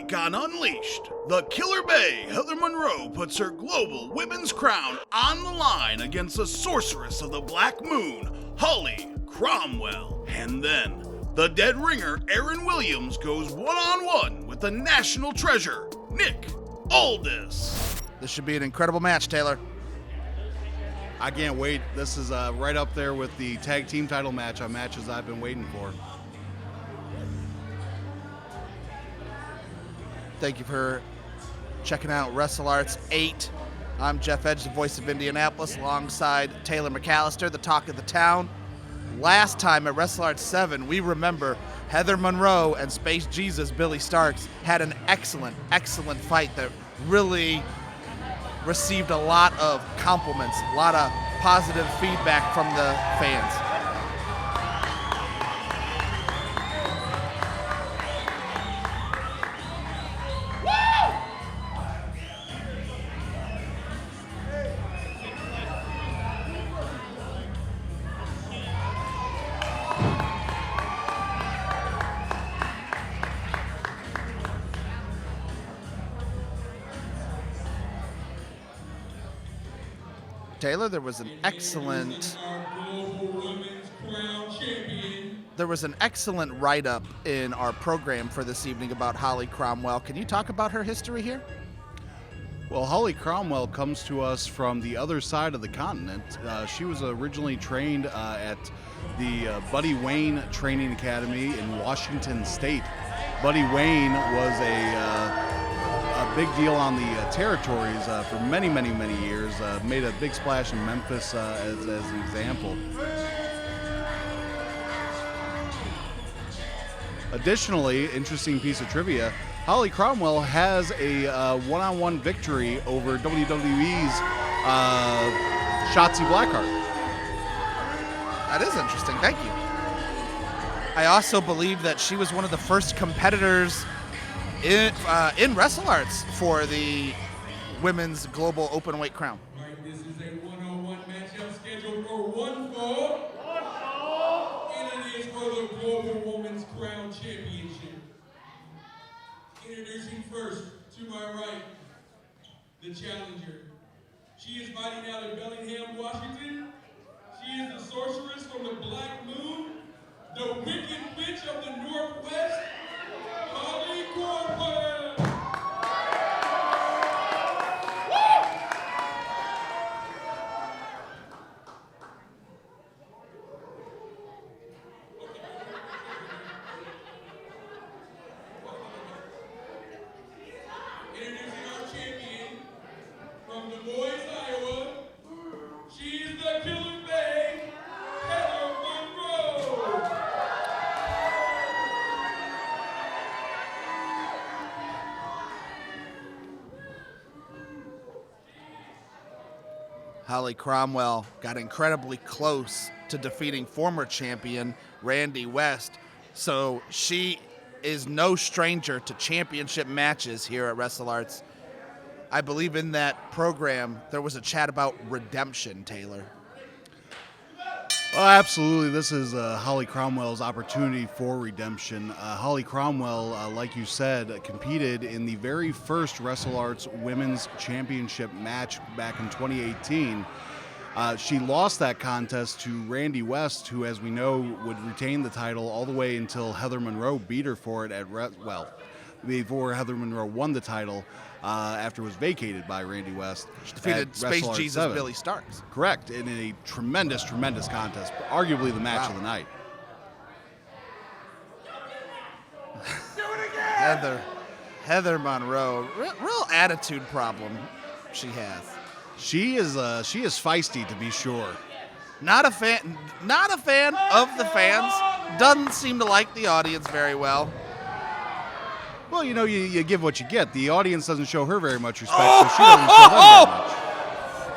week on Unleashed, the Killer Bae, Heather Monroe, puts her global women's crown on the line against the sorceress of the Black Moon, Holly Cromwell. And then, the dead ringer Aaron Williams goes one-on-one with the national treasure, Nick Aldis. This should be an incredible match, Taylor. I can't wait. This is right up there with the tag team title match on matches I've been waiting for. Thank you for checking out WrestleARTS 8. I'm Jeff Edge, the voice of Indianapolis, alongside Taylor McAllister, the talk of the town. Last time at WrestleARTS 7, we remember Heather Monroe and Space Jesus Billy Starks had an excellent fight that really received a lot of compliments, a lot of positive feedback from the fans. Taylor, there was an excellent write-up in our program for this evening about Holly Cromwell. Can you talk about her history here? Well, Holly Cromwell comes to us from the other side of the continent. She was originally trained at the Buddy Wayne Training Academy in Washington State. Buddy Wayne was a big deal on the territories for many years. Made a big splash in Memphis as an example. Additionally, interesting piece of trivia, Holly Cromwell has a one-on-one victory over WWE's Shotzi Blackheart. That is interesting. Thank you. I also believe that she was one of the first competitors in WrestleARTS for the women's global openweight crown. Right, this is a one-on-one matchup scheduled for one fall. And it is for the Global Women's Crown Championship. Introducing first, to my right, the challenger. She is fighting out of Bellingham, Washington. She is the sorceress from the Black Moon, the Wicked Witch of the Northwest, Holly Cromwell. Introducing our champion from Des Moines, Iowa. She is the Killer Bae, Heather Monroe. Holly Cromwell got incredibly close to defeating former champion Randy West, so she is no stranger to championship matches here at WrestleARTS. I believe in that program there was a chat about redemption, Taylor. Well, absolutely. This is Holly Cromwell's opportunity for redemption. Holly Cromwell, like you said, competed in the very first WrestleARTS Women's Championship match back in 2018. She lost that contest to Randy West, who, as we know, would retain the title all the way until Heather Monroe beat her for it before Heather Monroe won the title after it was vacated by Randy West. She defeated Space WrestleARTS Jesus 7. Billy Starks. Correct, in a tremendous contest, arguably the match of the night. Heather Monroe, real attitude problem she has. She is feisty, to be sure. Not a fan of the fans. Doesn't seem to like the audience very well. Well, you know, you give what you get. The audience doesn't show her very much respect, so she doesn't show them very much.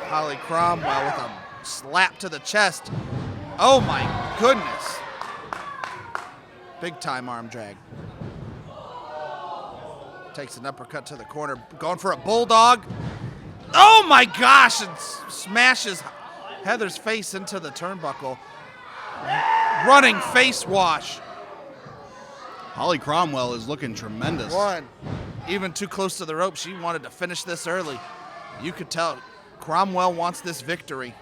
Holly Cromwell with a slap to the chest. Oh my goodness. Big time arm drag. Takes an uppercut to the corner, going for a bulldog. Oh my gosh, and smashes Heather's face into the turnbuckle. Running face wash. Holly Cromwell is looking tremendous. One. even too close to the rope. She wanted to finish this early. You could tell Cromwell wants this victory.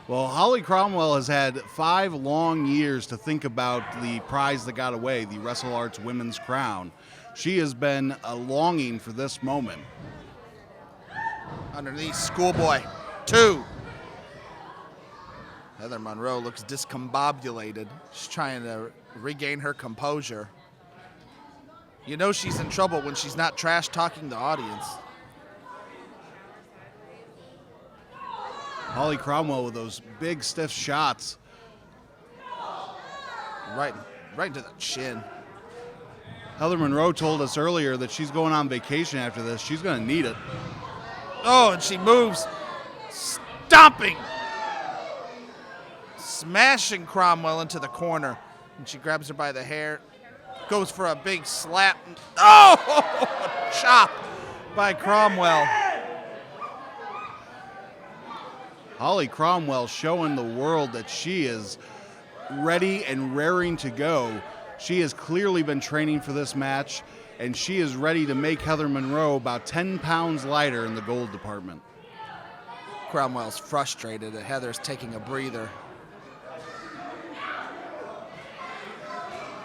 Well, Holly Cromwell has had 5 long years to think about the prize that got away, the WrestleARTS Women's Crown. She has been longing for this moment. Underneath, schoolboy, 2. Heather Monroe looks discombobulated. She's trying to regain her composure. You know she's in trouble when she's not trash talking the audience. Holly Cromwell with those big, stiff shots. Right into the chin. Heather Monroe told us earlier that she's going on vacation after this. She's going to need it. Oh, and she moves, stomping, smashing Cromwell into the corner. And she grabs her by the hair, goes for a big slap. Oh, chop by Cromwell. Holly Cromwell showing the world that she is ready and raring to go. She has clearly been training for this match, and she is ready to make Heather Monroe about 10 pounds lighter in the gold department. Cromwell's frustrated that Heather's taking a breather.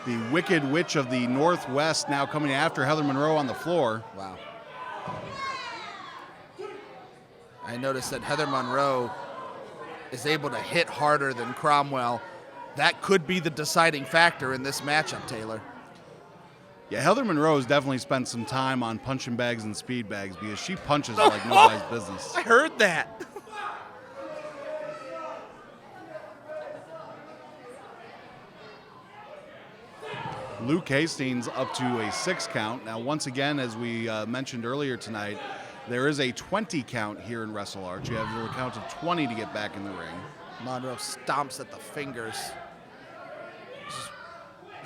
The Wicked Witch of the Northwest now coming after Heather Monroe on the floor. Wow. I noticed that Heather Monroe is able to hit harder than Cromwell. That could be the deciding factor in this matchup, Taylor. Yeah, Heather Monroe has definitely spent some time on punching bags and speed bags because she punches like nobody's business. I heard that. Luke Hastings up to a 6 count. Now, once again, as we mentioned earlier tonight, there is a 20 count here in WrestleARTS. You have to count to 20 to get back in the ring. Monroe stomps at the fingers.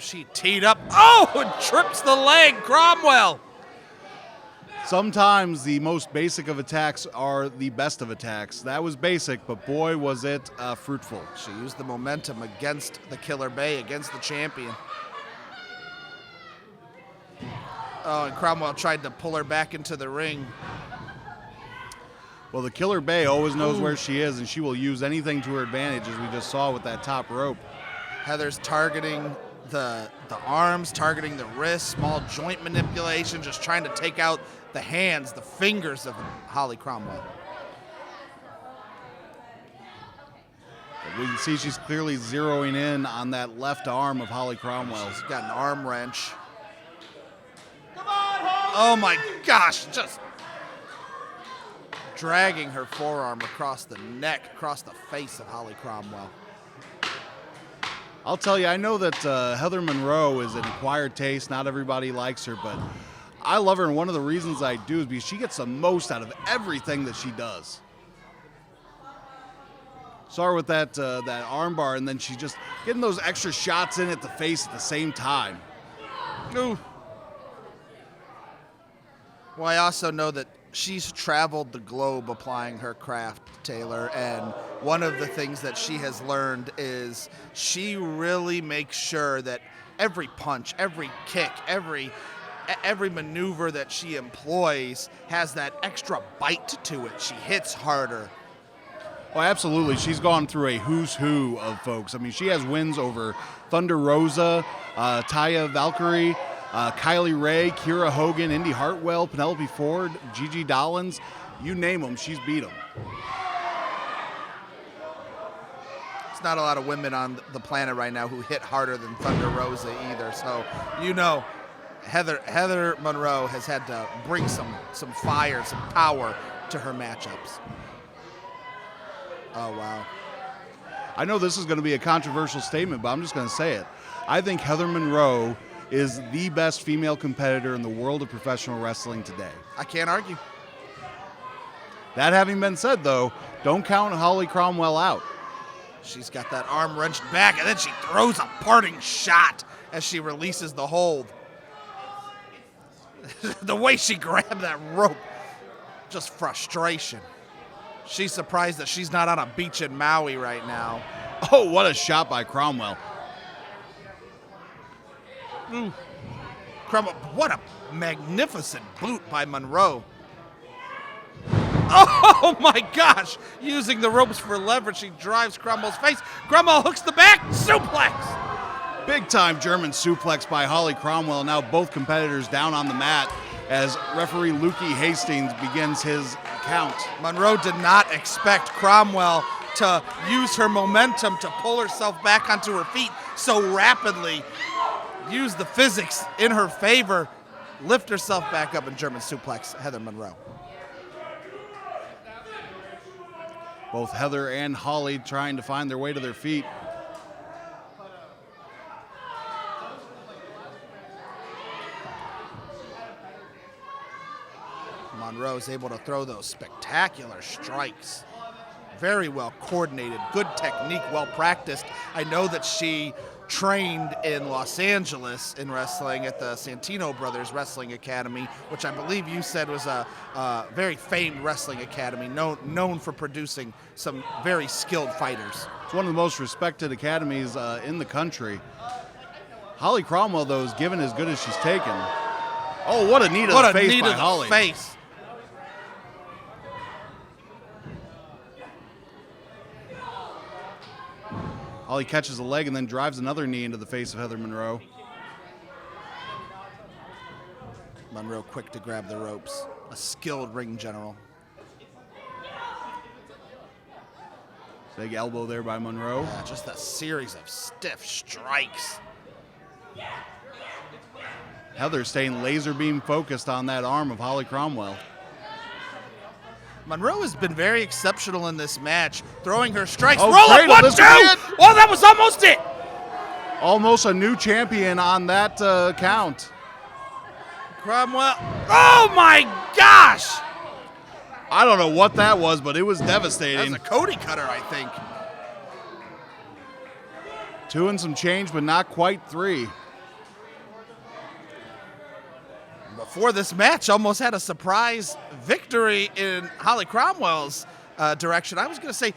She teed up. Oh, and trips the leg. Cromwell. Sometimes the most basic of attacks are the best of attacks. That was basic, but boy, was it fruitful. She used the momentum against the Killer Bay, against the champion. Oh, and Cromwell tried to pull her back into the ring. Well, the Killer Bay always knows where she is, and she will use anything to her advantage, as we just saw with that top rope. Heather's targeting the arms, targeting the wrists, small joint manipulation, just trying to take out the hands, the fingers of Holly Cromwell. We can see she's clearly zeroing in on that left arm of Holly Cromwell. She's got an arm wrench. Oh my gosh, just dragging her forearm across the neck, across the face of Holly Cromwell. I'll tell you, I know that Heather Monroe is an acquired taste. Not everybody likes her, but I love her, and one of the reasons I do is because she gets the most out of everything that she does. Saw her with that armbar, and then she's just getting those extra shots in at the face at the same time. Ooh. Well, I also know that she's traveled the globe applying her craft, Taylor, and one of the things that she has learned is she really makes sure that every punch, every kick, every maneuver that she employs has that extra bite to it. She hits harder. Oh, absolutely. She's gone through a who's who of folks. I mean, she has wins over Thunder Rosa, Taya Valkyrie, Kylie Ray, Kira Hogan, Indy Hartwell, Penelope Ford, Gigi Dollins. You name them, she's beat them. There's not a lot of women on the planet right now who hit harder than Thunder Rosa either. So, you know, Heather Monroe has had to bring some fire, some power to her matchups. Oh, wow. I know this is going to be a controversial statement, but I'm just going to say it. I think Heather Monroe is the best female competitor in the world of professional wrestling today. I can't argue. That having been said, though, don't count Holly Cromwell out. She's got that arm wrenched back, and then she throws a parting shot as she releases the hold. The way she grabbed that rope, just frustration. She's surprised that she's not on a beach in Maui right now. Oh, what a shot by Cromwell. Ooh. Cromwell, what a magnificent boot by Monroe. Oh my gosh! Using the ropes for leverage, she drives Cromwell's face. Cromwell hooks the back, suplex! Big time German suplex by Holly Cromwell. Now both competitors down on the mat as referee Lukey Hastings begins his count. Monroe did not expect Cromwell to use her momentum to pull herself back onto her feet so rapidly. Use the physics in her favor, lift herself back up and German suplex Heather Monroe. Both Heather and Holly trying to find their way to their feet. Monroe is able to throw those spectacular strikes. Very well coordinated, good technique, well practiced. I know that she trained in Los Angeles in wrestling at the Santino Brothers Wrestling Academy, which I believe you said was a very famed wrestling academy, known for producing some very skilled fighters. It's one of the most respected academies in the country. Holly Cromwell, though, is given as good as she's taken. Oh, what a knee to the face by Holly. Face. Holly catches a leg and then drives another knee into the face of Heather Monroe. Monroe quick to grab the ropes. A skilled ring general. Big elbow there by Monroe. Yeah, just a series of stiff strikes. Heather staying laser beam focused on that arm of Holly Cromwell. Monroe has been very exceptional in this match, throwing her strikes. Oh, roll up, great. 1, 2! This could be it. Oh, that was almost it! Almost a new champion on that count. Cromwell. Oh my gosh! I don't know what that was, but it was devastating. That's a Cody cutter, I think. 2 and some change, but not quite 3. Before this match, almost had a surprise victory in Holly Cromwell's direction. I was going to say,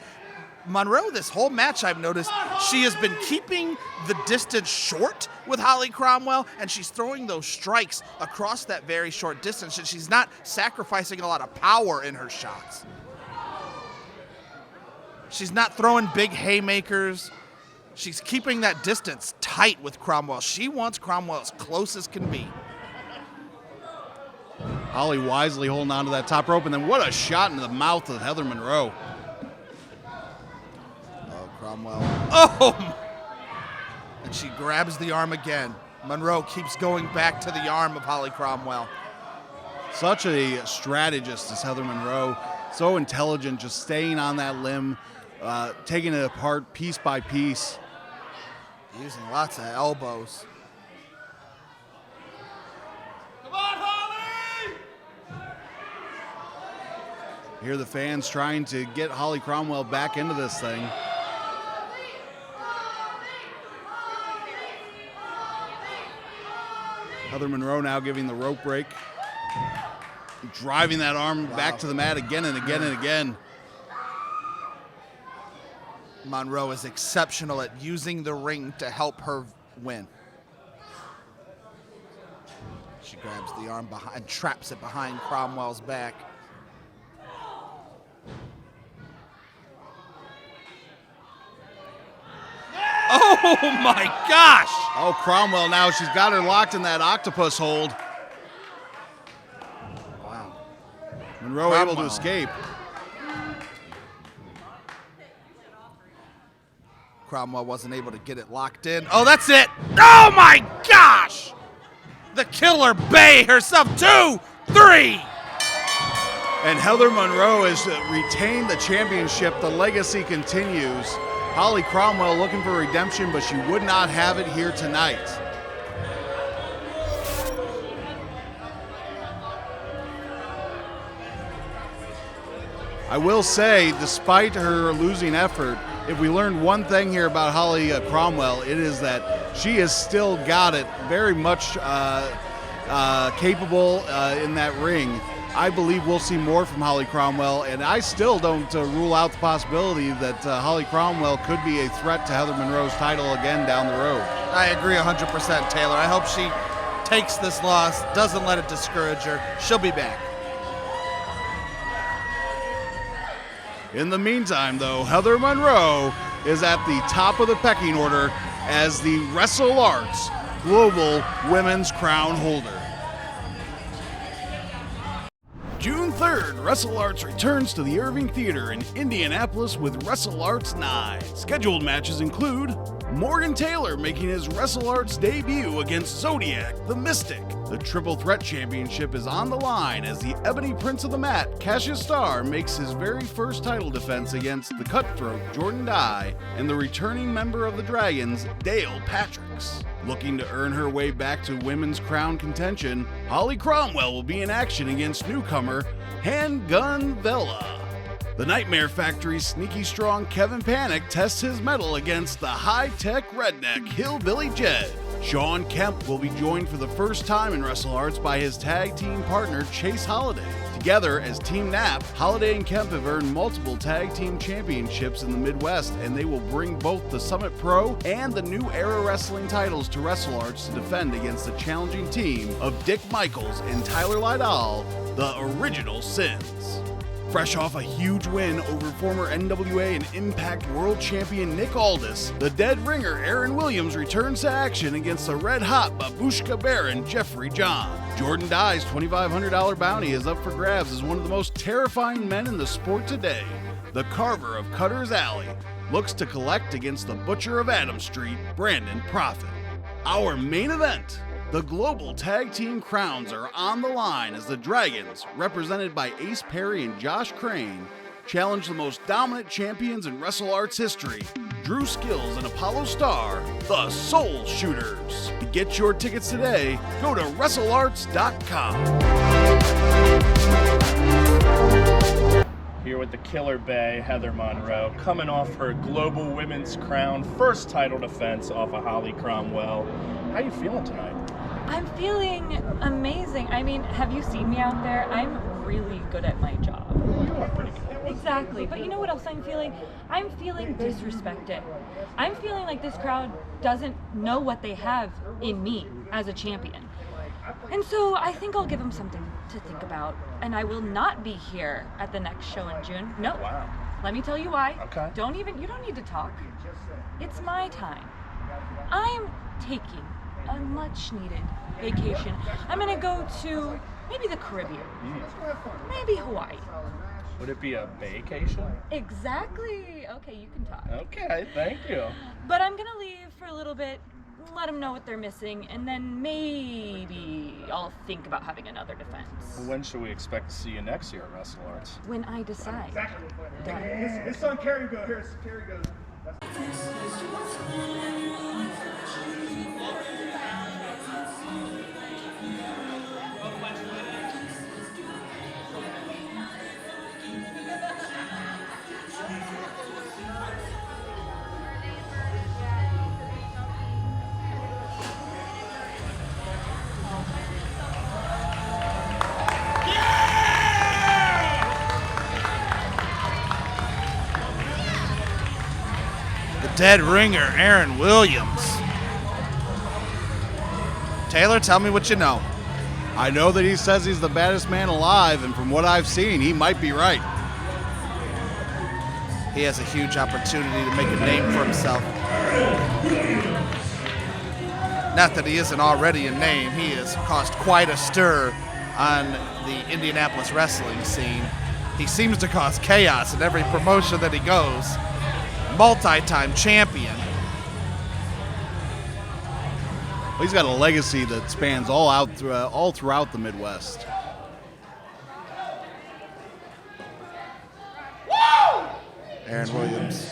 Monroe, this whole match I've noticed, she has been keeping the distance short with Holly Cromwell, and she's throwing those strikes across that very short distance, and she's not sacrificing a lot of power in her shots. She's not throwing big haymakers. She's keeping that distance tight with Cromwell. She wants Cromwell as close as can be. Holly wisely holding on to that top rope, and then what a shot into the mouth of Heather Monroe. Oh, Cromwell. Oh! And she grabs the arm again. Monroe keeps going back to the arm of Holly Cromwell. Such a strategist is Heather Monroe. So intelligent, just staying on that limb, taking it apart piece by piece. Using lots of elbows. Come on, Holly! Here the fans trying to get Holly Cromwell back into this thing. Heather Monroe now giving the rope break. Driving that arm back to the mat again and again and again. Monroe is exceptional at using the ring to help her win. She grabs the arm behind, traps it behind Cromwell's back. Oh my gosh! Oh, Cromwell now, she's got her locked in that octopus hold. Wow. Monroe able to escape. Cromwell wasn't able to get it locked in. Oh, that's it! Oh my gosh! The Killer Bay herself, 2, 3! And Heather Monroe has retained the championship. The legacy continues. Holly Cromwell looking for redemption, but she would not have it here tonight. I will say, despite her losing effort, if we learned one thing here about Holly Cromwell, it is that she has still got it very much capable in that ring. I believe we'll see more from Holly Cromwell, and I still don't rule out the possibility that Holly Cromwell could be a threat to Heather Monroe's title again down the road. I agree 100%, Taylor. I hope she takes this loss, doesn't let it discourage her. She'll be back. In the meantime, though, Heather Monroe is at the top of the pecking order as the WrestleARTS Global Women's Crown holder. June 3rd, WrestleARTS returns to the Irving Theater in Indianapolis with WrestleARTS 9. Scheduled matches include Morgan Taylor making his WrestleARTS debut against Zodiac, the Mystic. The Triple Threat Championship is on the line as the Ebony Prince of the Mat, Cassius Starr, makes his very first title defense against the Cutthroat, Jordan Dye, and the returning member of the Dragons, Dale Patricks. Looking to earn her way back to Women's Crown contention, Holly Cromwell will be in action against newcomer Handgun Vella. The Nightmare Factory's sneaky strong Kevin Panic tests his mettle against the high-tech redneck Hillbilly Jed. Sean Kemp will be joined for the first time in WrestleARTS by his tag team partner Chase Holiday. Together as Team Nap, Holiday and Kemp have earned multiple tag team championships in the Midwest, and they will bring both the Summit Pro and the New Era Wrestling titles to WrestleARTS to defend against the challenging team of Dick Michaels and Tyler Lydall, the Original Sins. Fresh off a huge win over former NWA and Impact World Champion Nick Aldis, the dead ringer Aaron Williams returns to action against the red-hot Babushka Baron Jeffrey John. Jordan Dye's $2,500 bounty is up for grabs as one of the most terrifying men in the sport today. The Carver of Cutter's Alley looks to collect against the Butcher of Adam Street, Brandon Prophet. Our main event, the Global Tag Team Crowns, are on the line as the Dragons, represented by Ace Perry and Josh Crane, challenge the most dominant champions in WrestleARTS history, Drew Skills and Apollo Star, the Soul Shooters. To get your tickets today, go to WrestleARTS.com. Here with the Killer Bay, Heather Monroe, coming off her Global Women's Crown first title defense off of Holly Cromwell. How you feeling tonight? I'm feeling amazing. I mean, have you seen me out there? I'm really good at my job. You are pretty good. Exactly. But you know what else I'm feeling? I'm feeling disrespected. I'm feeling like this crowd doesn't know what they have in me as a champion. And so I think I'll give them something to think about. And I will not be here at the next show in June. No. Wow. Let me tell you why. Okay. You don't need to talk. It's my time. I'm taking a much needed vacation. I'm gonna go to maybe the Caribbean, maybe Hawaii. Would it be a vacation? Exactly. Okay, you can talk. Okay, thank you. But I'm gonna leave for a little bit, let them know what they're missing, and then maybe I'll think about having another defense. When should we expect to see you next year at WrestleARTS? When I decide. Done. His son Kerry goes. Kerry goes. Dead ringer, Aaron Williams. Taylor, tell me what you know. I know that he says he's the baddest man alive, and from what I've seen, he might be right. He has a huge opportunity to make a name for himself. Not that he isn't already a name, he has caused quite a stir on the Indianapolis wrestling scene. He seems to cause chaos in every promotion that he goes. Multi-time champion. Well, he's got a legacy that spans all throughout the Midwest. Aaron Williams.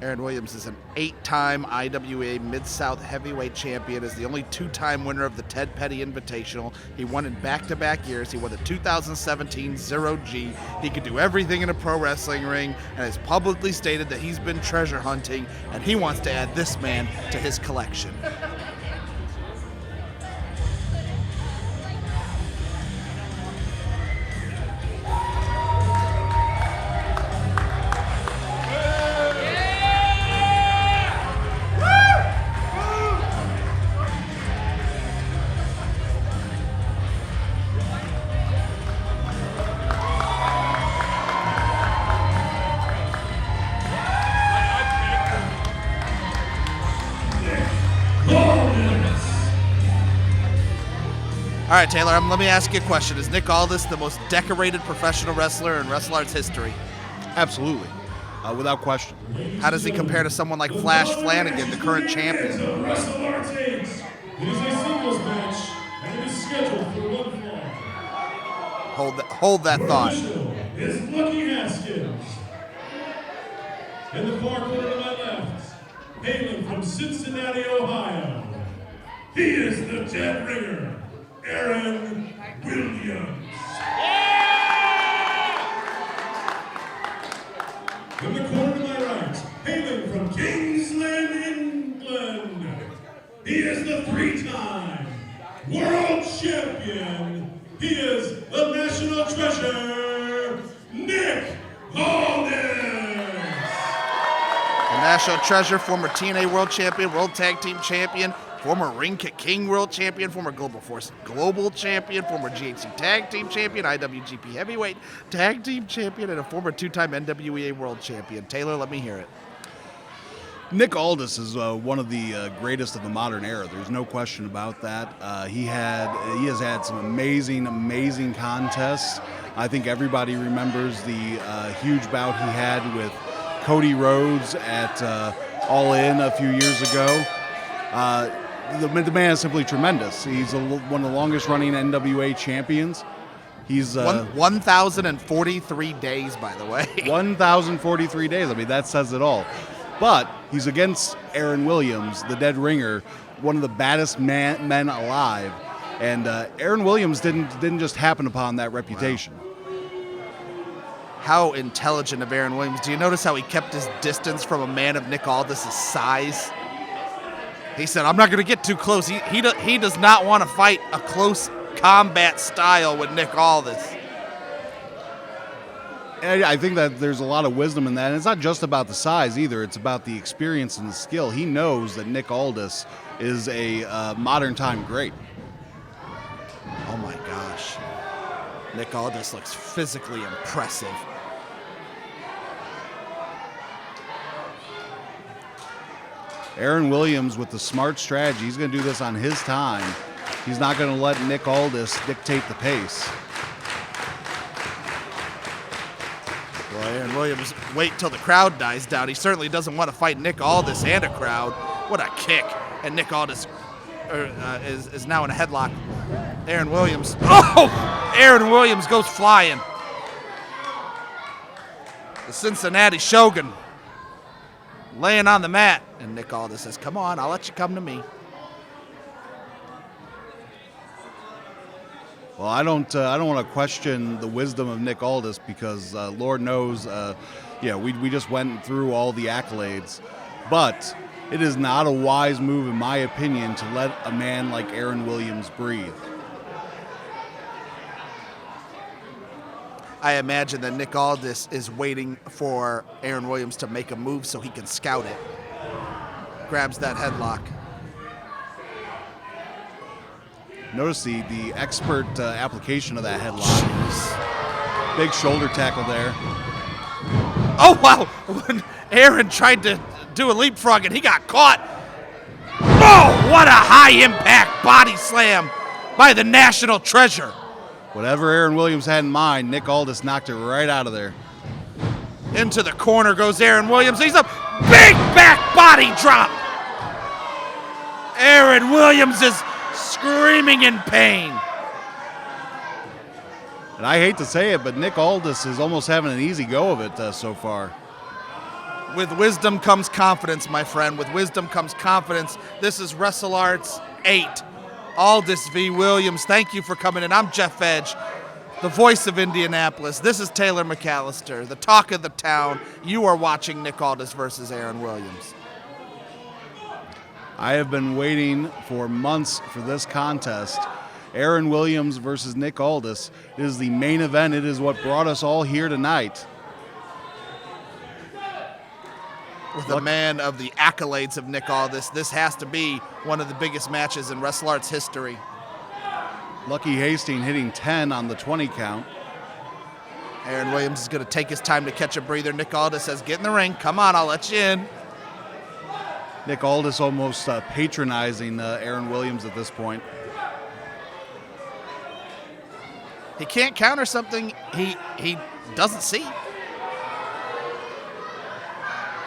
Aaron Williams is an 8-time IWA Mid-South Heavyweight Champion, is the only 2-time winner of the Ted Petty Invitational. He won in back-to-back years. He won the 2017 Zero-G. He could do everything in a pro wrestling ring and has publicly stated that he's been treasure hunting and he wants to add this man to his collection. All right, Taylor, let me ask you a question. Is Nick Aldis the most decorated professional wrestler in WrestleARTS history? Absolutely, without question. How does he compare to someone like Flash Flanagan, the current champion? WrestleARTS 8. It is a singles match, and it is scheduled for one fall. Hold that thought. Official is Lucky Haskins. In the far corner to my left, hailing from Cincinnati, Ohio, he is the Dead Ringer, Aaron Williams. In the corner to my right, hailing from Kingsland, England, he is the 3-time world champion. He is the national treasure, Nick Aldis. The national treasure, former TNA world champion, world tag team champion, former Ring Kick King world champion, former Global Force global champion, former GHC tag team champion, IWGP heavyweight tag team champion, and a former 2-time NWA world champion. Taylor, let me hear it. Nick Aldis is one of the greatest of the modern era. There's no question about that. He has had some amazing contests. I think everybody remembers the huge bout he had with Cody Rhodes at All In a few years ago. The man is simply tremendous. He's one of the longest running NWA champions. He's 1,043 days, by the way. 1,043 days. I mean, that says it all. But he's against Aaron Williams, the Dead Ringer, one of the baddest men alive. And Aaron Williams didn't just happen upon that reputation. How intelligent of Aaron Williams. Do you notice how he kept his distance from a man of Nick Aldis' size? He said, I'm not going to get too close. He does not want to fight a close combat style with Nick Aldis. And I think that there's a lot of wisdom in that. And it's not just about the size either. It's about the experience and the skill. He knows that Nick Aldis is a modern time great. Oh my gosh. Nick Aldis looks physically impressive. Aaron Williams with the smart strategy. He's going to do this on his time. He's not going to let Nick Aldis dictate the pace. Well, Aaron Williams, wait till the crowd dies down. He certainly doesn't want to fight Nick Aldis and a crowd. What a kick. And Nick Aldis is now in a headlock. Aaron Williams. Oh! Aaron Williams goes flying. The Cincinnati Shogun laying on the mat. And Nick Aldis says, come on, I'll let you come to me. Well, I don't want to question the wisdom of Nick Aldis because Lord knows, we just went through all the accolades. But it is not a wise move, in my opinion, to let a man like Aaron Williams breathe. I imagine that Nick Aldis is waiting for Aaron Williams to make a move so he can scout it. Grabs that headlock. Notice the expert application of that headlock. Jeez. Big shoulder tackle there. Oh, wow. When Aaron tried to do a leapfrog and he got caught. Oh, what a high-impact body slam by the national treasure. Whatever Aaron Williams had in mind, Nick Aldis knocked it right out of there. Into the corner goes Aaron Williams. He's a big back body drop. Aaron Williams is screaming in pain. And I hate to say it, but Nick Aldis is almost having an easy go of it so far. With wisdom comes confidence, my friend. With wisdom comes confidence. This is WrestleARTS 8. Aldis v. Williams. Thank you for coming in. I'm Jeff Edge, the voice of Indianapolis. This is Taylor McAllister, the talk of the town. You are watching Nick Aldis versus Aaron Williams. I have been waiting for months for this contest. Aaron Williams versus Nick Aldis. It is the main event. It is what brought us all here tonight. With a man of the accolades of Nick Aldis, this has to be one of the biggest matches in WrestleARTS history. Lucky Hastings hitting 10 on the 20 count. Aaron Williams is going to take his time to catch a breather. Nick Aldis says, get in the ring. Come on, I'll let you in. Nick Aldis almost patronizing Aaron Williams at this point. He can't counter something he doesn't see.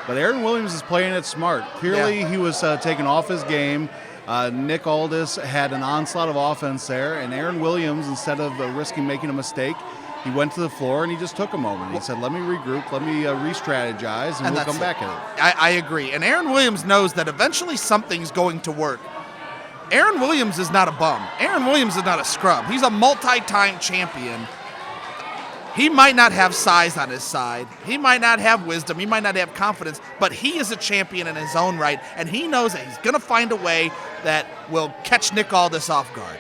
But Aaron Williams is playing it smart. Clearly, he was taken off his game. Nick Aldis had an onslaught of offense there, and Aaron Williams, instead of risking making a mistake, he went to the floor and he just took a moment. He said, let me regroup, let me re-strategize, and we'll come back at it. I agree. And Aaron Williams knows that eventually something's going to work. Aaron Williams is not a bum. Aaron Williams is not a scrub. He's a multi-time champion. He might not have size on his side. He might not have wisdom. He might not have confidence, but he is a champion in his own right, and he knows that he's going to find a way that will catch Nick Aldis off guard.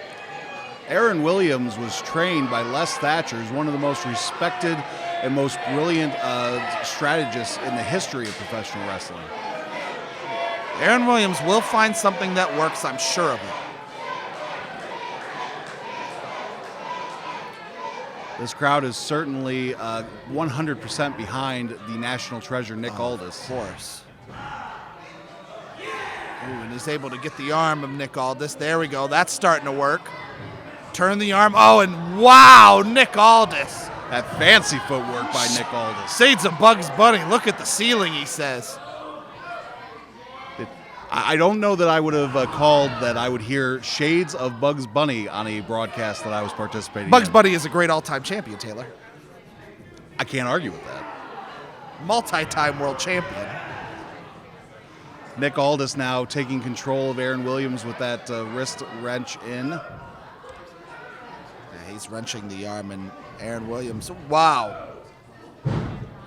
Aaron Williams was trained by Les Thatcher, who's one of the most respected and most brilliant strategists in the history of professional wrestling. Aaron Williams will find something that works, I'm sure of it. This crowd is certainly 100% behind the national treasure, Nick Aldis. Of course. Ooh, and he's able to get the arm of Nick Aldis. There we go. That's starting to work. Turn the arm. Oh, and wow, Nick Aldis. That fancy footwork by Nick Aldis. Shades of Bugs Bunny. Look at the ceiling, he says. I don't know that I would have called that I would hear shades of Bugs Bunny on a broadcast that I was participating in. Bugs Bunny is a great all-time champion, Taylor. I can't argue with that. Multi-time world champion. Nick Aldis now taking control of Aaron Williams with that wrist wrench in. Yeah, he's wrenching the arm, and Aaron Williams, wow.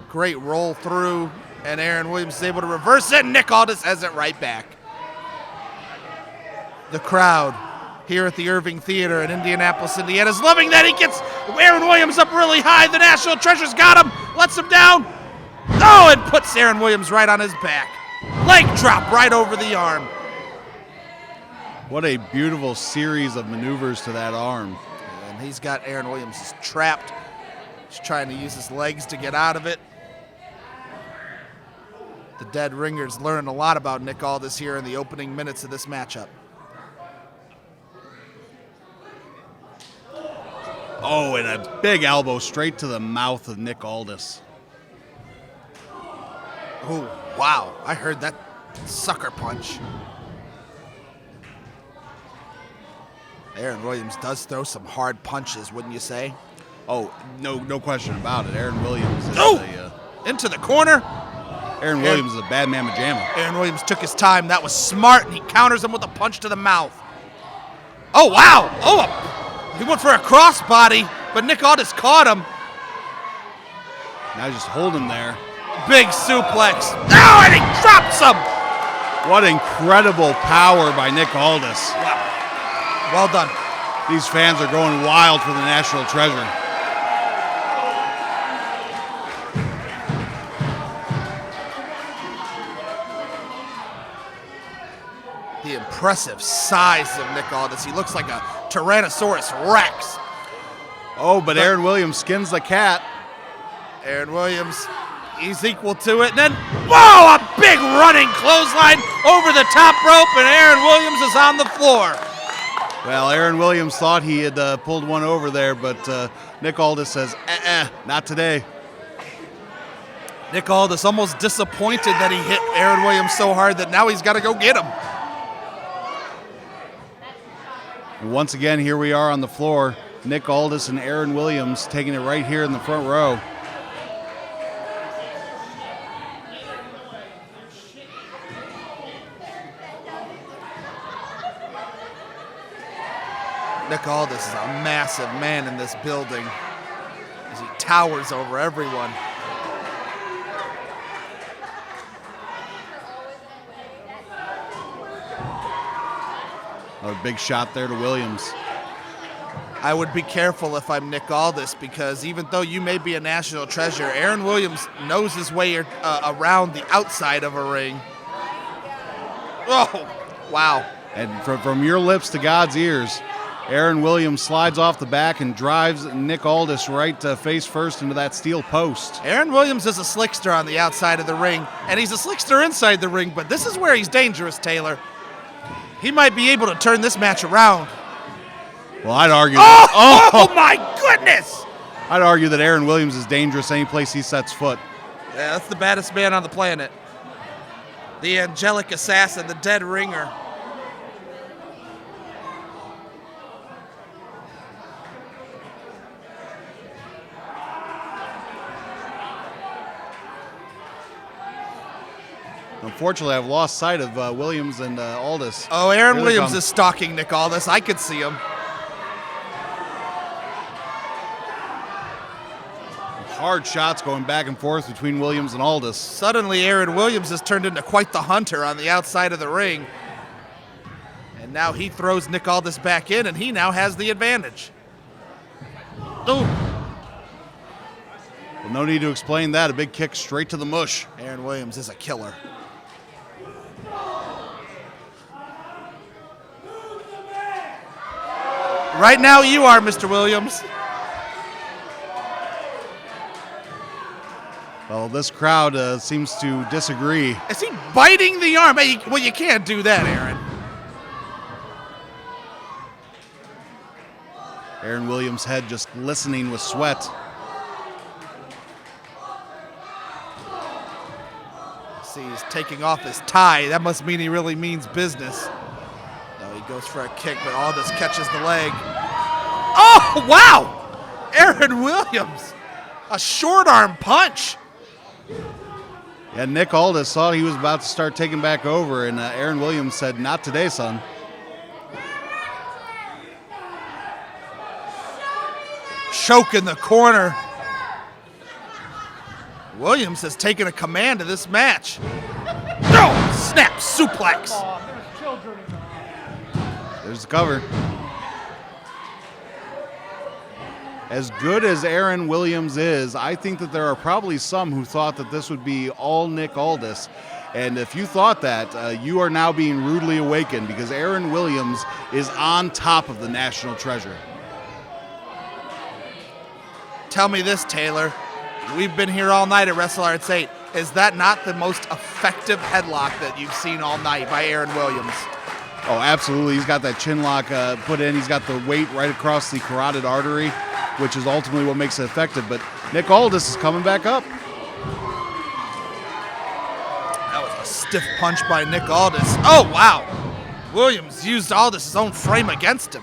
Great roll through, and Aaron Williams is able to reverse it, and Nick Aldis has it right back. The crowd here at the Irving Theater in Indianapolis, Indiana is loving that. He gets Aaron Williams up really high. The National Treasure's got him, lets him down. Oh, and puts Aaron Williams right on his back. Leg drop right over the arm. What a beautiful series of maneuvers to that arm. And he's got Aaron Williams trapped. He's trying to use his legs to get out of it. The Dead Ringers learned a lot about Nick Aldis here in the opening minutes of this matchup. Oh, and a big elbow straight to the mouth of Nick Aldis. Oh, wow. I heard that sucker punch. Aaron Williams does throw some hard punches, wouldn't you say? Oh, no question about it. Aaron Williams is into the corner. Aaron Williams is a bad mamma jamma. Aaron Williams took his time. That was smart, and he counters him with a punch to the mouth. Oh, wow. Oh, he went for a crossbody, but Nick Aldis caught him. Now just hold him there. Big suplex. Oh, and he drops him. What incredible power by Nick Aldis. Wow. Well done. These fans are going wild for the national treasure. The impressive size of Nick Aldis. He looks like a Tyrannosaurus Rex. Oh, but Aaron Williams skins the cat. Aaron Williams, he's equal to it. And then, whoa, a big running clothesline over the top rope, and Aaron Williams is on the floor. Well, Aaron Williams thought he had pulled one over there, but Nick Aldis says, not today. Nick Aldis almost disappointed that he hit Aaron Williams so hard that now he's got to go get him. And once again, here we are on the floor. Nick Aldis and Aaron Williams taking it right here in the front row. Nick Aldis is a massive man in this building as he towers over everyone. A big shot there to Williams. I would be careful if I'm Nick Aldis, because even though you may be a national treasure, Aaron Williams knows his way around the outside of a ring. Oh, wow. And from your lips to God's ears, Aaron Williams slides off the back and drives Nick Aldis right face first into that steel post. Aaron Williams is a slickster on the outside of the ring, and he's a slickster inside the ring, but this is where he's dangerous, Taylor. He might be able to turn this match around. Well, I'd argue. Oh my goodness! I'd argue that Aaron Williams is dangerous any place he sets foot. Yeah, that's the baddest man on the planet. The angelic assassin, the dead ringer. Unfortunately, I've lost sight of Williams and Aldis. Oh, Aaron Here they Williams come. is stalking Nick Aldis. I could see him. Hard shots going back and forth between Williams and Aldis. Suddenly, Aaron Williams has turned into quite the hunter on the outside of the ring. And now he throws Nick Aldis back in, and he now has the advantage. Ooh. Well, no need to explain that. A big kick straight to the mush. Aaron Williams is a killer. Right now, you are, Mr. Williams. Well, this crowd seems to disagree. Is he biting the arm? Hey, well, you can't do that, Aaron. Aaron Williams' head just glistening with sweat. See, he's taking off his tie. That must mean he really means business. No, he goes for a kick, but Aldis catches the leg. Oh, wow! Aaron Williams. A short arm punch. Yeah, Nick Aldis thought he was about to start taking back over, and Aaron Williams said, "Not today, son." Choke in the corner. Williams has taken a command of this match. Oh, snap, suplex. There's the cover. As good as Aaron Williams is, I think that there are probably some who thought that this would be all Nick Aldis. And if you thought that, you are now being rudely awakened, because Aaron Williams is on top of the national treasure. Tell me this, Taylor. We've been here all night at WrestleARTS 8. Is that not the most effective headlock that you've seen all night by Aaron Williams? Oh, absolutely. He's got that chin lock put in. He's got the weight right across the carotid artery, which is ultimately what makes it effective. But Nick Aldis is coming back up. That was a stiff punch by Nick Aldis. Oh, wow. Williams used Aldis' own frame against him.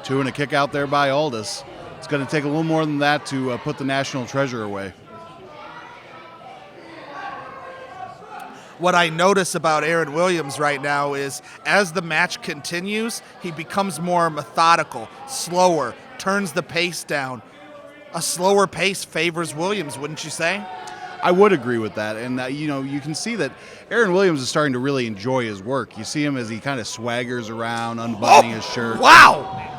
2 and a kick out there by Aldis. It's going to take a little more than that to put the national treasure away. What I notice about Aaron Williams right now is as the match continues, he becomes more methodical, slower, turns the pace down. A slower pace favors Williams, wouldn't you say? I would agree with that. And, you can see that Aaron Williams is starting to really enjoy his work. You see him as he kind of swaggers around, unbuttoning his shirt. Wow!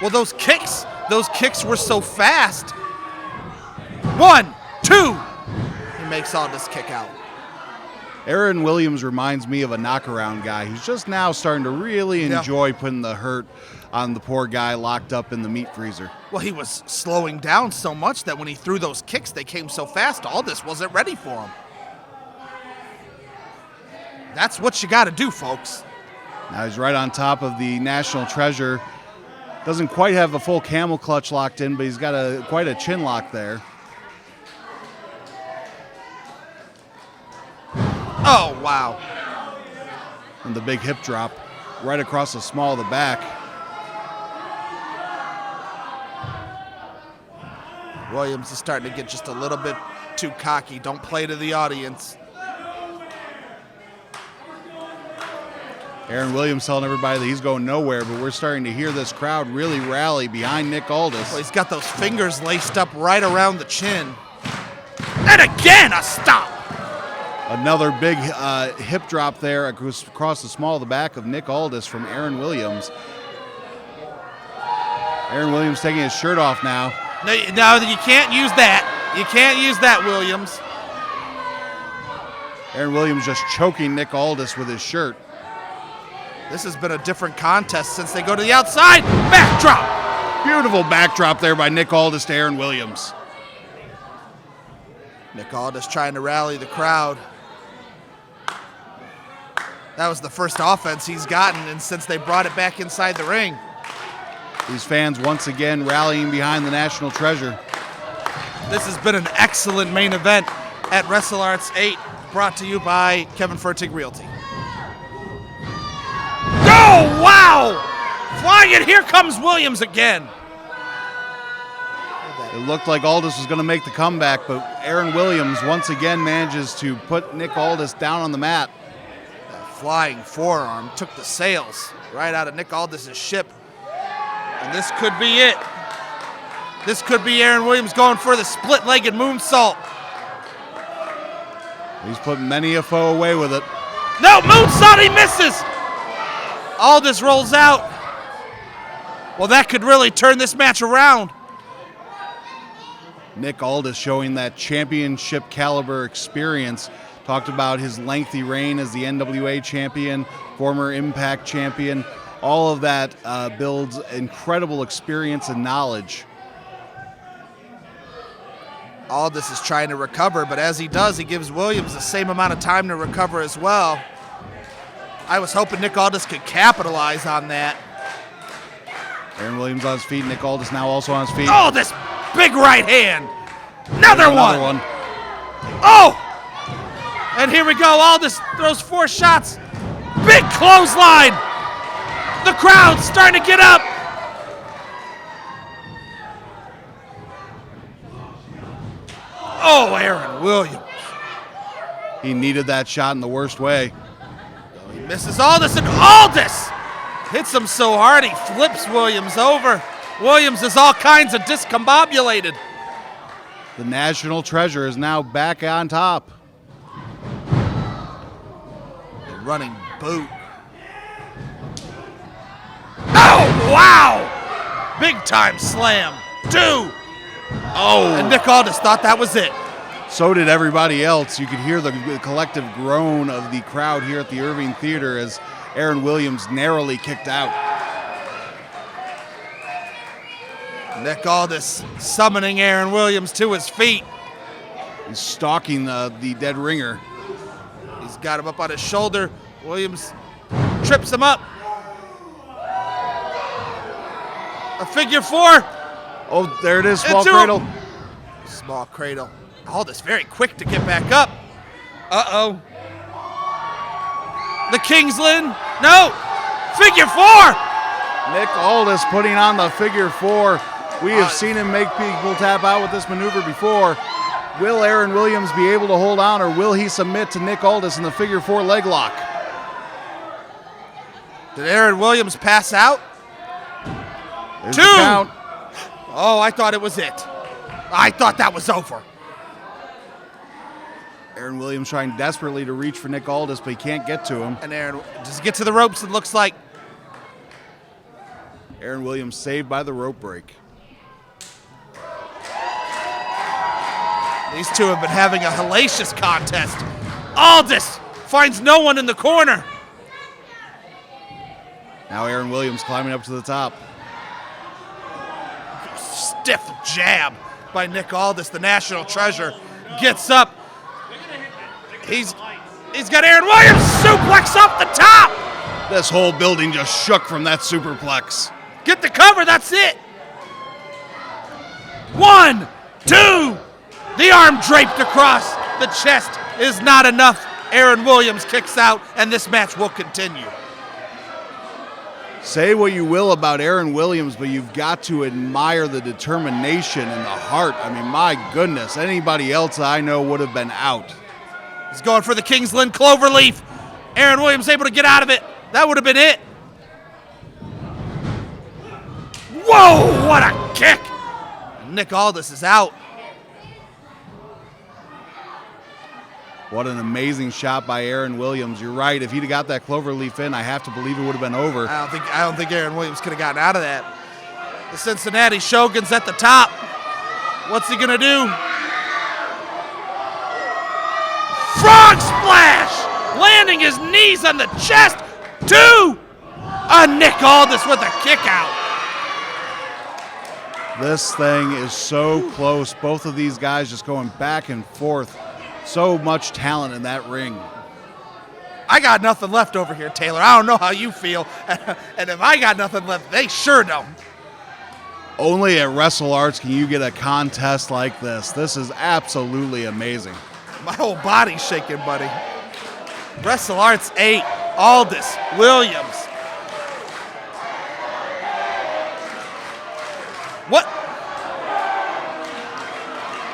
Well, those kicks were so fast. 1, 2. He makes Aldis kick out. Aaron Williams reminds me of a knockaround guy who's just now starting to really enjoy putting the hurt on the poor guy locked up in the meat freezer. Well, he was slowing down so much that when he threw those kicks, they came so fast, Aldis wasn't ready for him. That's what you got to do, folks. Now he's right on top of the national treasure. Doesn't quite have a full camel clutch locked in, but he's got quite a chin lock there. Oh, wow. And the big hip drop right across the small of the back. Williams is starting to get just a little bit too cocky. Don't play to the audience. Aaron Williams telling everybody that he's going nowhere, but we're starting to hear this crowd really rally behind Nick Aldis. Well, he's got those fingers laced up right around the chin. And again, a stop. Another big hip drop there across the small of the back of Nick Aldis from Aaron Williams. Aaron Williams taking his shirt off now. No, you can't use that. You can't use that, Williams. Aaron Williams just choking Nick Aldis with his shirt. This has been a different contest since they go to the outside. Backdrop. Beautiful backdrop there by Nick Aldis to Aaron Williams. Nick Aldis trying to rally the crowd. That was the first offense he's gotten, and since they brought it back inside the ring. These fans once again rallying behind the National Treasure. This has been an excellent main event at WrestleARTS 8, brought to you by Kevin Fertig Realty. Oh, wow! Flying it, here comes Williams again. It looked like Aldis was going to make the comeback, but Aaron Williams once again manages to put Nick Aldis down on the mat. That flying forearm took the sails right out of Nick Aldis' ship. And this could be it. This could be Aaron Williams going for the split-legged moonsault. He's put many a foe away with it. No, moonsault, he misses! Aldis rolls out. Well, that could really turn this match around. Nick Aldis showing that championship caliber experience. Talked about his lengthy reign as the NWA champion, former Impact champion. All of that builds incredible experience and knowledge. Aldis is trying to recover, but as he does, he gives Williams the same amount of time to recover as well. I was hoping Nick Aldis could capitalize on that. Aaron Williams on his feet. Nick Aldis now also on his feet. Oh, this big right hand. Another one. one. Oh! And here we go. Aldis throws 4 shots. Big clothesline. The crowd's starting to get up. Oh, Aaron Williams. He needed that shot in the worst way. He misses Aldis, and Aldis hits him so hard he flips Williams over. Williams is all kinds of discombobulated. The National Treasure is now back on top. A running boot. Oh, wow! Big time slam. 2. Oh! And Nick Aldis thought that was it. So did everybody else. You could hear the collective groan of the crowd here at the Irving Theater as Aaron Williams narrowly kicked out. Nick Aldis summoning Aaron Williams to his feet. He's stalking the dead ringer. He's got him up on his shoulder. Williams trips him up. A figure 4. Oh, there it is, small Into cradle. Small cradle. Aldis very quick to get back up. Uh-oh. The Kingsland. No. Figure 4. Nick Aldis putting on the figure 4. We have seen him make people tap out with this maneuver before. Will Aaron Williams be able to hold on, or will he submit to Nick Aldis in the figure 4 leg lock? Did Aaron Williams pass out? There's 2. the count. Oh, I thought it was it. I thought that was over. Aaron Williams trying desperately to reach for Nick Aldis, but he can't get to him. And Aaron just get to the ropes, it looks like. Aaron Williams saved by the rope break. These two have been having a hellacious contest. Aldis finds no one in the corner. Now Aaron Williams climbing up to the top. Stiff jab by Nick Aldis, the National Treasure. Gets up. He's got Aaron Williams suplex off the top. This whole building just shook from that superplex. Get the cover, that's it. 1, 2. The arm draped across the chest is not enough. Aaron Williams kicks out, and this match will continue. Say what you will about Aaron Williams, but you've got to admire the determination and the heart. I mean, my goodness, anybody else I know would have been out. He's going for the Kingsland Cloverleaf. Aaron Williams able to get out of it. That would have been it. Whoa, what a kick. Nick Aldis is out. What an amazing shot by Aaron Williams. You're right. If he'd have got that cloverleaf in, I have to believe it would have been over. I don't think Aaron Williams could have gotten out of that. The Cincinnati Shogun's at the top. What's he gonna do? Frog splash! Landing his knees on the chest. 2! Nick Aldis with a kick out. This thing is so close. Both of these guys just going back and forth. So much talent in that ring. I got nothing left over here, Taylor. I don't know how you feel. And if I got nothing left, they sure don't. Only at WrestleARTS can you get a contest like this. This is absolutely amazing. My whole body's shaking, buddy. WrestleARTS 8, Aldis, Williams. What?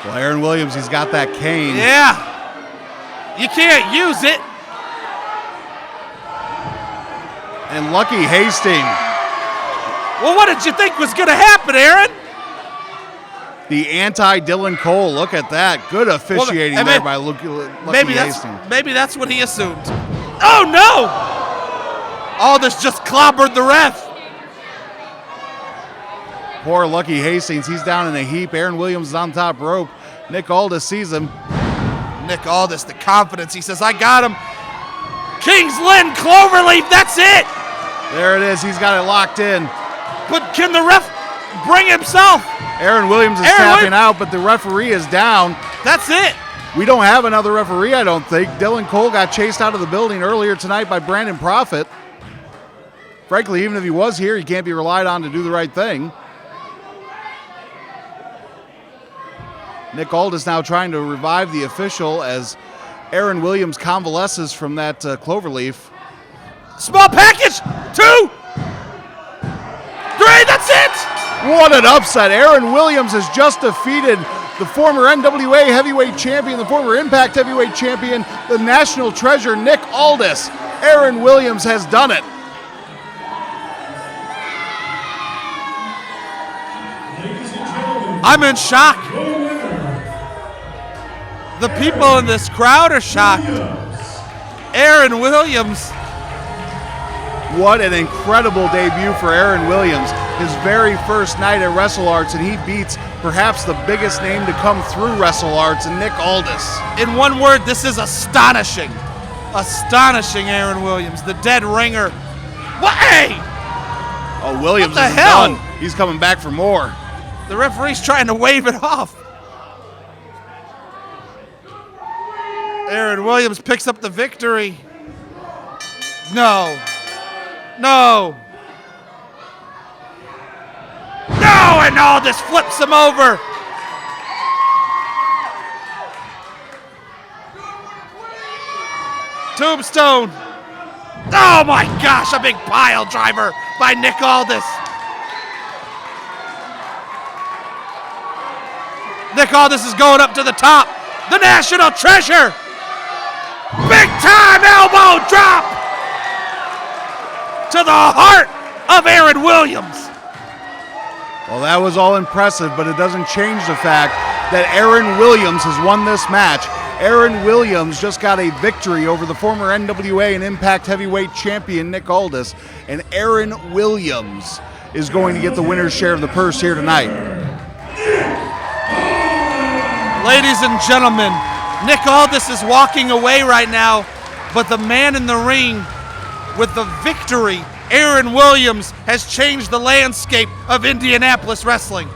Well, Aaron Williams, he's got that cane. Yeah. You can't use it. And Lucky Hastings, Well, what did you think was going to happen, Aaron? the anti-Dylan Cole. Look at that. Good officiating Well, there by Lucky Hastings. Maybe that's what he assumed. Oh, no! Aldis just clobbered the ref. Poor Lucky Hastings. He's down in a heap. Aaron Williams is on top rope. Nick Aldis sees him. Nick Aldis, the confidence. He says, I got him. King's Lynn, Cloverleaf, that's it. There it is. He's got it locked in. But can the ref bring himself? Aaron Williams is tapping out, but the referee is down. That's it. We don't have another referee, I don't think. Dylan Cole got chased out of the building earlier tonight by Brandon Profit. Frankly, even if he was here, he can't be relied on to do the right thing. Nick Aldis now trying to revive the official as Aaron Williams convalesces from that cloverleaf. Small package. 2, 3, that's it. What an upset. Aaron Williams has just defeated the former NWA heavyweight champion, the former Impact heavyweight champion, the national treasure, Nick Aldis. Aaron Williams has done it. I'm in shock. The people in this crowd are shocked. Aaron Williams. What an incredible debut for Aaron Williams. His very first night at WrestleARTS, and he beats perhaps the biggest name to come through WrestleARTS, and Nick Aldis. In one word, this is astonishing. Astonishing, Aaron Williams, the dead ringer. What? Hey! Oh, Williams What the is hell? done. He's coming back for more. The referee's trying to wave it off. Aaron Williams picks up the victory. No. No. No, and Aldis flips him over. Tombstone. Oh my gosh, a big pile driver by Nick Aldis. Nick Aldis is going up to the top. The national treasure. Big time elbow drop to the heart of Aaron Williams. Well, that was all impressive, but it doesn't change the fact that Aaron Williams has won this match. Aaron Williams just got a victory over the former NWA and Impact heavyweight champion Nick Aldis, and Aaron Williams is going to get the winner's share of the purse here tonight. Ladies and gentlemen, Nick Aldis is walking away right now, but the man in the ring with the victory, Aaron Williams, has changed the landscape of Indianapolis wrestling.